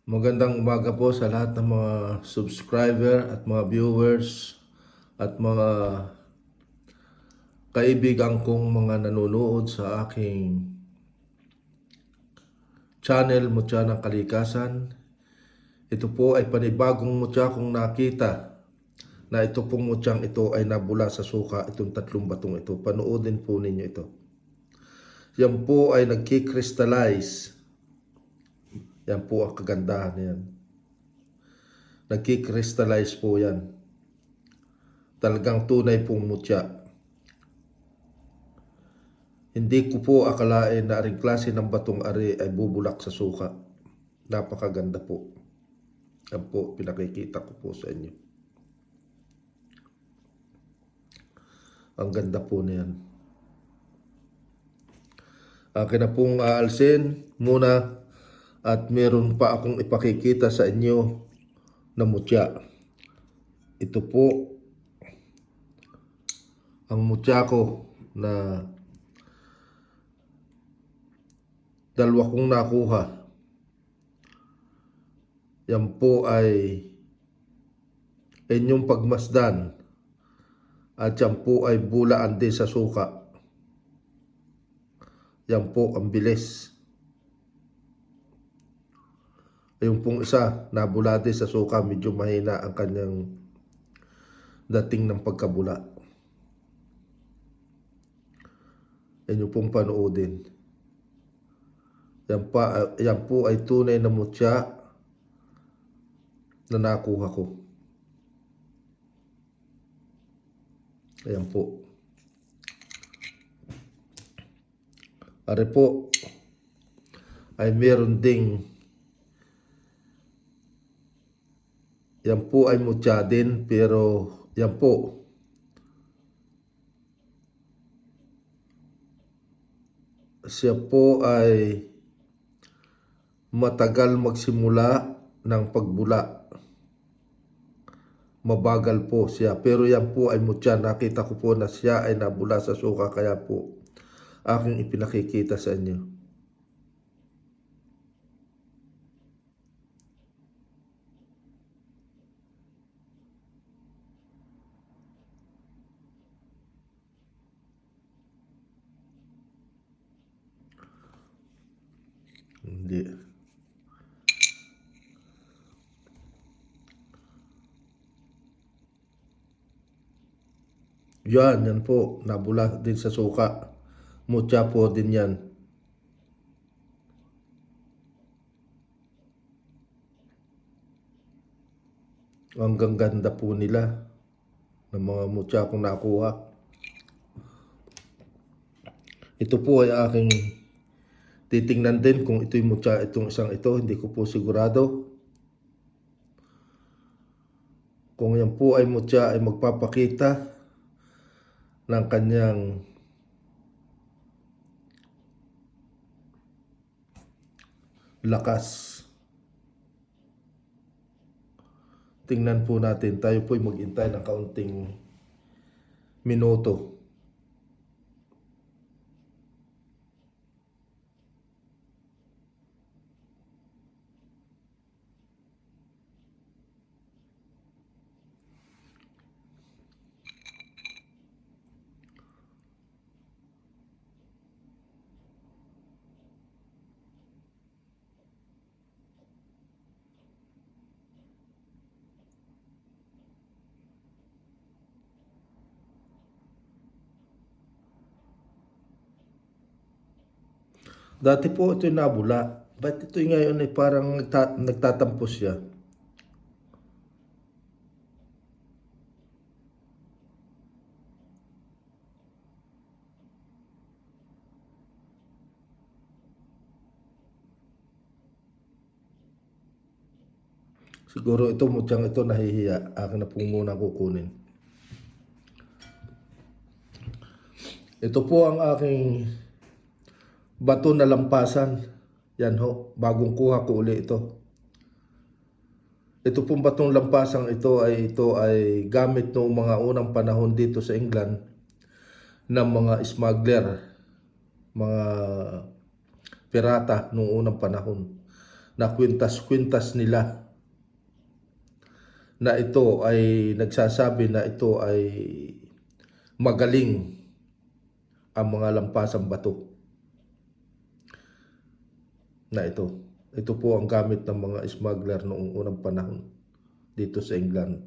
Magandang umaga po sa lahat ng mga subscriber at mga viewers at mga kaibigan kong mga nanonood sa aking channel Mutya ng Kalikasan. Ito po ay panibagong mutya kong nakita na ito pong mutyang ito ay nabula sa suka, itong tatlong batong ito. Panoodin po ninyo ito. Yan po ay nagkikrystallize. Yan po ang kagandahan niyan. Nagkikrystallize po yan. Talagang tunay pong mutya. Hindi ko po akalain na aring klase ng batong ari ay bubulak sa suka. Napakaganda po. Yan po, pinakikita ko po sa inyo. Ang ganda po niyan. Akin na pong aalsin muna at meron pa akong ipakikita sa inyo na mutya. Ito po ang mutya ko na dalawa kong nakuha. Yan po ay inyong pagmasdan at yan po ay bulaan din sa suka. Yan po ang bilis. Yung pong isa nabula din sa suka, medyo mahina ang kanyang dating ng pagkabula. Yan yung pong panoodin. Yan po ay tunay na mutya na nakuha ko. Ayan po. Are po ay meron ding yan po ay mutya din, pero yan po siya po ay matagal magsimula ng pagbula. Mabagal po siya, pero yan po ay mutya. Nakita ko po na siya ay nabula sa suka, kaya po aking ipinakikita sa inyo. Hindi. Yan po. Nabula din sa suka. Mutya po din yan. Ang ganda po nila ng mga mutya kong nakuha. Ito po ay aking titingnan din kung ito'y mutya, itong isang ito. Hindi ko po sigurado. Kung yan po ay mutya, ay magpapakita ng kanyang lakas. Tingnan po natin. Tayo po'y maghintay ng kaunting minuto. Dati po ito'y nabula. Ba't ito'y ngayon ay parang nagtatampos siya? Siguro ito mutyang ito nahihiya. Akin na po muna kukunin. Ito po ang aking bato na lampasan. Yan ho, bagong kuha ko uli ito. Ito pong batong lampasang ito ay gamit noong mga unang panahon dito sa England ng mga smuggler, mga pirata noong unang panahon. na kwintas-kwintas nila na ito ay nagsasabi na ito ay magaling ang mga lampasang bato na ito. Ito po ang gamit ng mga smuggler noong unang panahon dito sa England.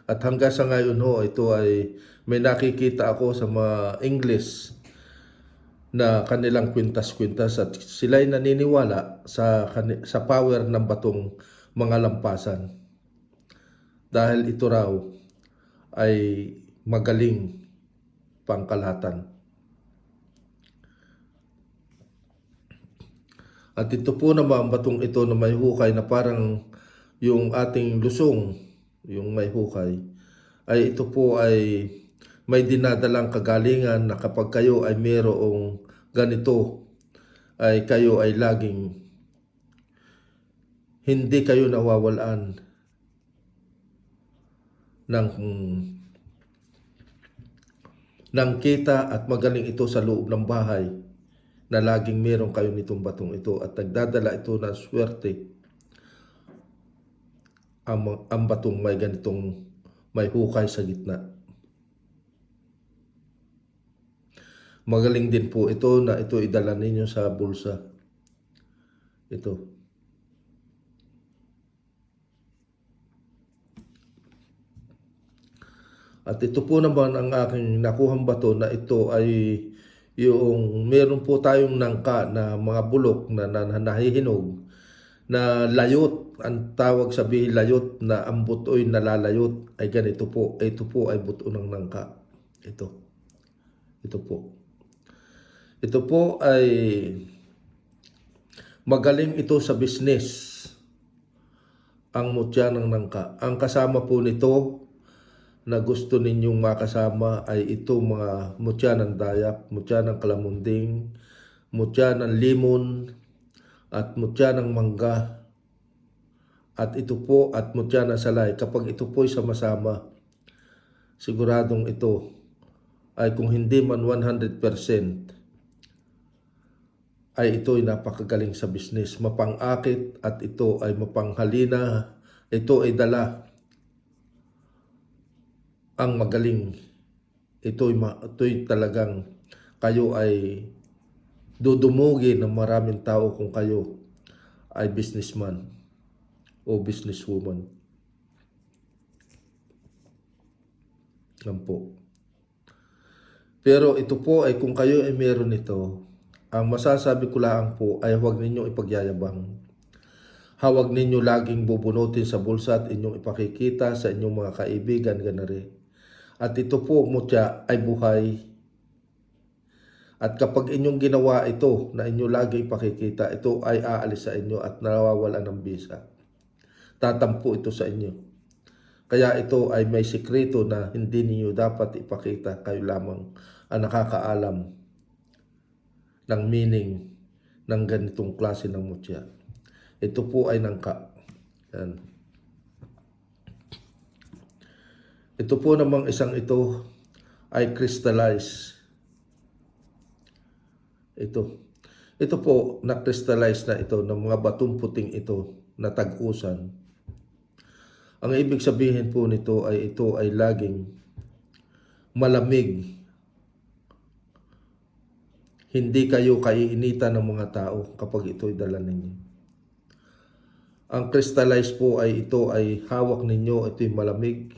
At hanggang sa ngayon ho, ito ay may nakikita ako sa mga English na kanilang kwintas-kwintas at sila'y naniniwala sa power ng batong mga lampasan. Dahil ito raw ay magaling pangkalahatan. At ito po naman, batong ito na may hukay na parang yung ating lusong, yung may hukay, ay ito po ay may dinadalang kagalingan na kapag kayo ay mayroong ganito, ay kayo ay laging hindi kayo nawawalan ng kita at magaling ito sa loob ng bahay na laging meron kayo nitong batong ito at nagdadala ito ng swerte ang batong may ganitong may hukay sa gitna. Magaling din po ito na ito idala ninyo sa bulsa. Ito. At ito po naman ang aking nakuhang bato na ito ay yung meron po tayong nangka na mga bulok na nahihinog na layot. Ang tawag sabihin layot na ang buto'y nalalayot ay ganito po. Ito po ay buto ng nangka. Ito po. Ito po ay magaling ito sa business. Ang mutya ng nangka. Ang kasama po nito na gusto ninyong makasama ay ito mga mutya ng dayak, mutya ng kalamunding, mutya ng limon, at mutya ng mangga. At ito po at mutya ng salay. Kapag ito po ay sama-sama, siguradong ito ay kung hindi man 100%, ay ito ay napakagaling sa business. Mapang-akit at ito ay mapanghalina. Ito ay dala ang magaling. Ito'y talagang kayo ay dudumugin ng maraming tao kung kayo ay businessman o businesswoman. Yan po. Pero ito po ay kung kayo ay meron ito, ang masasabi ko lang po ay huwag ninyong ipagyayabang. Huwag ninyo laging bubunutin sa bulsa at inyong ipakikita sa inyong mga kaibigan, ganari. At ito po, mutya, ay buhay. At kapag inyong ginawa ito, na inyo lagi ipakikita, ito ay aalis sa inyo at nawawala ng bisa. Tatampo ito sa inyo. Kaya ito ay may sikreto na hindi niyo dapat ipakita. Kayo lamang ang nakakaalam ng meaning ng ganitong klase ng mutya. Ito po ay nangka. Yan. Ito po namang isang ito ay crystallize. Ito po na-crystallize na ito ng mga batong puting ito na tag-usan. Ang ibig sabihin po nito ay ito ay laging malamig. Hindi kayo kaiinitan ng mga tao kapag ito'y dala ninyo. Ang crystallize po ay ito ay hawak ninyo, ito'y malamig.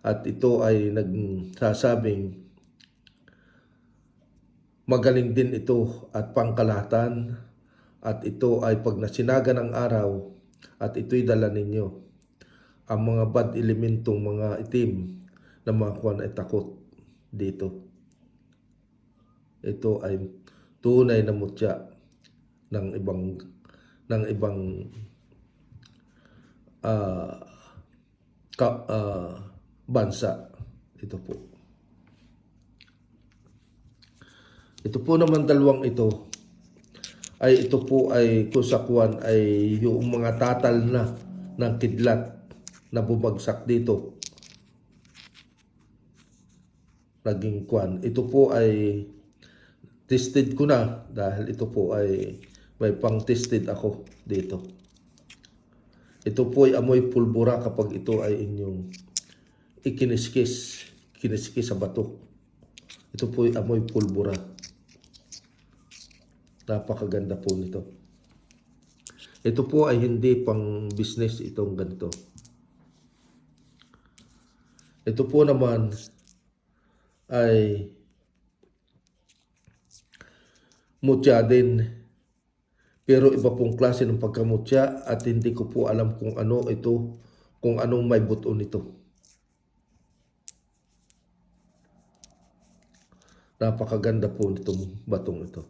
At ito ay nagsasabing magaling din ito at pangkalahatan. At ito ay pag nasinaga ng araw at ito'y dala ninyo, ang mga bad elementong mga itim na mga kwan ay takot dito. Ito ay tunay na mutya ng ibang bansa. Ito po. Ito po naman dalawang ito ay ito po ay kusakwan ay yung mga tatal na ng kidlat na bumagsak dito. naging kwan. Ito po ay tested ko na dahil ito po ay may pang-tested ako dito. Ito po ay amoy pulbura kapag ito ay inyong ikiniskis sa bato. Ito po ay amoy pulbura. Napakaganda po nito. Ito po ay hindi pang business itong ganito. Ito po naman ay mutya din. Pero iba pong klase ng pagkamutya at hindi ko po alam kung ano ito, kung anong may buto nito. Napakaganda po nitong batong ito.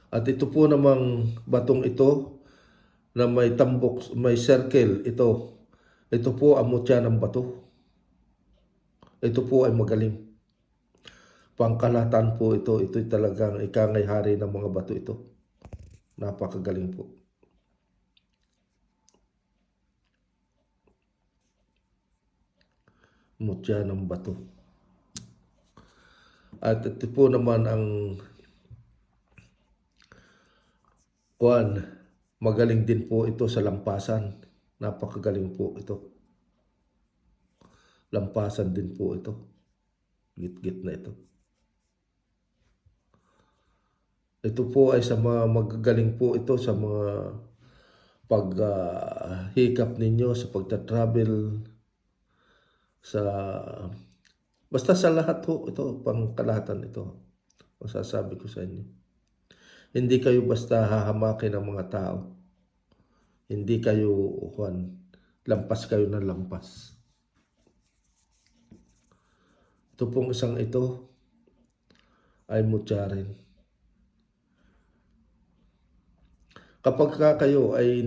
At ito po namang batong ito na may tambok, may circle ito. Ito po ang mutya ng bato. Ito po ay magaling. Pangkalahatan po ito. Ito'y talagang ikangay-hari ng mga bato ito. Napakagaling po. Mutya ng bato. At ito po naman ang magaling din po ito sa lampasan. Napakagaling po ito. Lampasan din po ito. Git-git na ito. Ito po ay sa mga magagaling po ito sa mga paghikap ninyo sa pagta-travel basta sa lahat po ito, pangkalahatan ito. Masasabi ko sa inyo. Hindi kayo basta hahamakin ng mga tao. Hindi kayo lampas kayo ng lampas. Ito pong isang ito ay mutya rin. Kapag kayo ay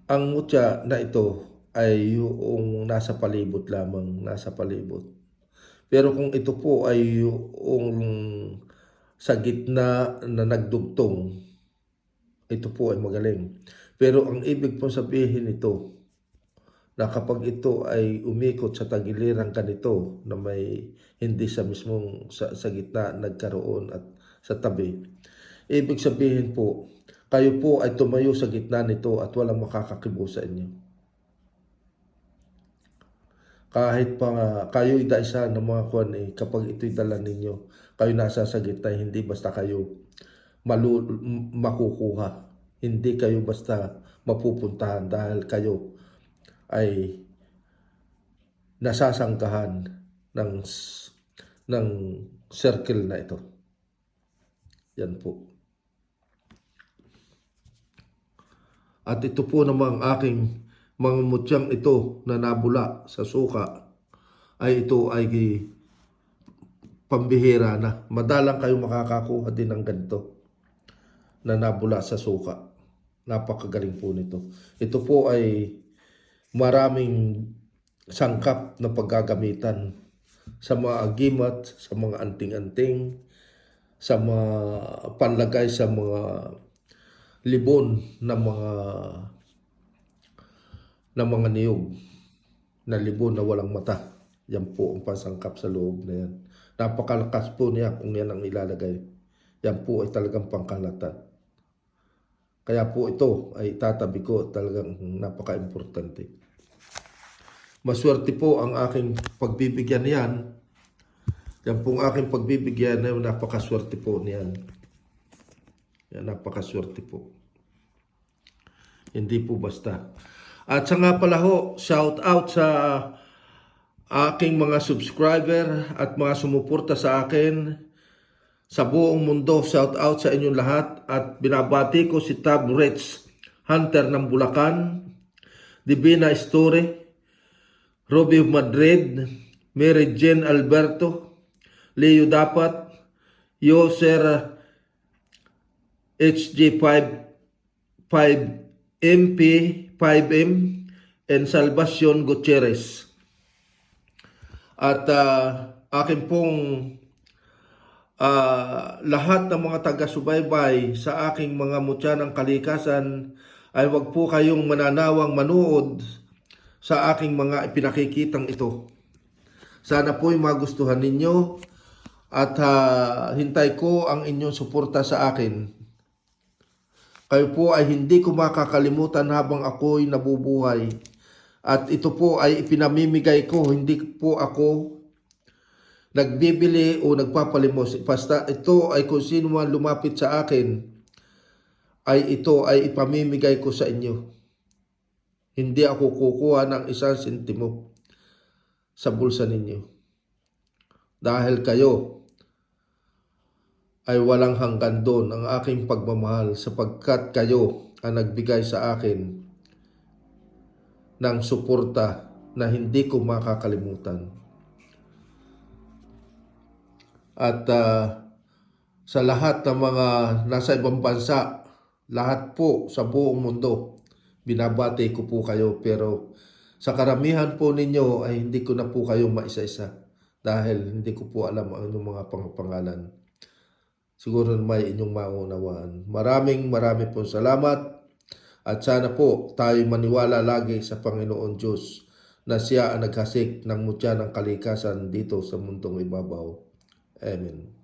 ang mutya na ito ay yung nasa palibot lamang, nasa palibot. Pero kung ito po ay yung sa gitna na nagdugtong, ito po ay magaling. Pero ang ibig po sabihin ito, na kapag ito ay umikot sa tagiliran ganito na may hindi sa mismong sa gitna nagkaroon at sa tabi, ibig sabihin po, kayo po ay tumayo sa gitna nito at walang makakakibo sa inyo. Kahit pa kayo'y daisa ng mga kapag ito'y dala ninyo, kayo nasa sa gitna, hindi basta kayo makukuha. Hindi kayo basta mapupuntahan dahil kayo ay nasasangkahan ng circle na ito. Yan po. At ito po namang aking mga mutyang ito na nabula sa suka ay ito ay pambihira na. Madalang kayo makakakuha din ng ganito na nabula sa suka. Napakagaling po nito. Ito po ay maraming sangkap na paggagamitan sa mga agimat, sa mga anting-anting, sa mga panlagay sa mga libon na mga niyog na libon na walang mata. Yan po ang pasangkap sa loob na yan. Napakalakas po niya kung yan ang ilalagay. Yan po ay talagang pangkalatan. Kaya po ito ay tatabi ko, talagang napaka-importante. Maswerte po ang aking pagbibigyan niyan. Yan pong aking pagbibigyan na napakaswerte po niyan. Yan, napakaswerte po. Hindi po basta. At sa nga pala ho, shout out sa aking mga subscriber at mga sumuporta sa akin sa buong mundo. Shout out sa inyong lahat at binabati ko si Tab Rich Hunter ng Bulacan, Divina Story, Robbie of Madrid, Mary Jane Alberto, Leo Dapat, Yoser HG5MP, 5M, and Salvacion Gutierrez. At akin pong lahat ng mga taga-subaybay sa aking mga mutya ng kalikasan ay wag po kayong mananawang manood sa aking mga ipinakikitang ito. Sana po'y magustuhan ninyo at hintay ko ang inyong suporta sa akin. Kayo po ay hindi ko makakalimutan habang ako'y nabubuhay. At ito po ay ipinamimigay ko, hindi po ako nagbibili o nagpapalimos. Basta ito ay kung sino man lumapit sa akin, ay ito ay ipamimigay ko sa inyo. Hindi ako kukuha ng isang sentimo sa bulsa ninyo. Dahil kayo ay walang hanggan doon ang aking pagmamahal sapagkat kayo ang nagbigay sa akin ng suporta na hindi ko makakalimutan. At sa lahat ng mga nasa ibang bansa, lahat po sa buong mundo, binabati ko po kayo. Pero sa karamihan po ninyo ay hindi ko na po kayo maisa-isa dahil hindi ko po alam ang inyong mga pangalan. Siguro may inyong maunawaan. Maraming po salamat at sana po tayo maniwala lagi sa Panginoon Diyos na siya ang naghasik ng mutya ng kalikasan dito sa mundong ibabaw. Amen.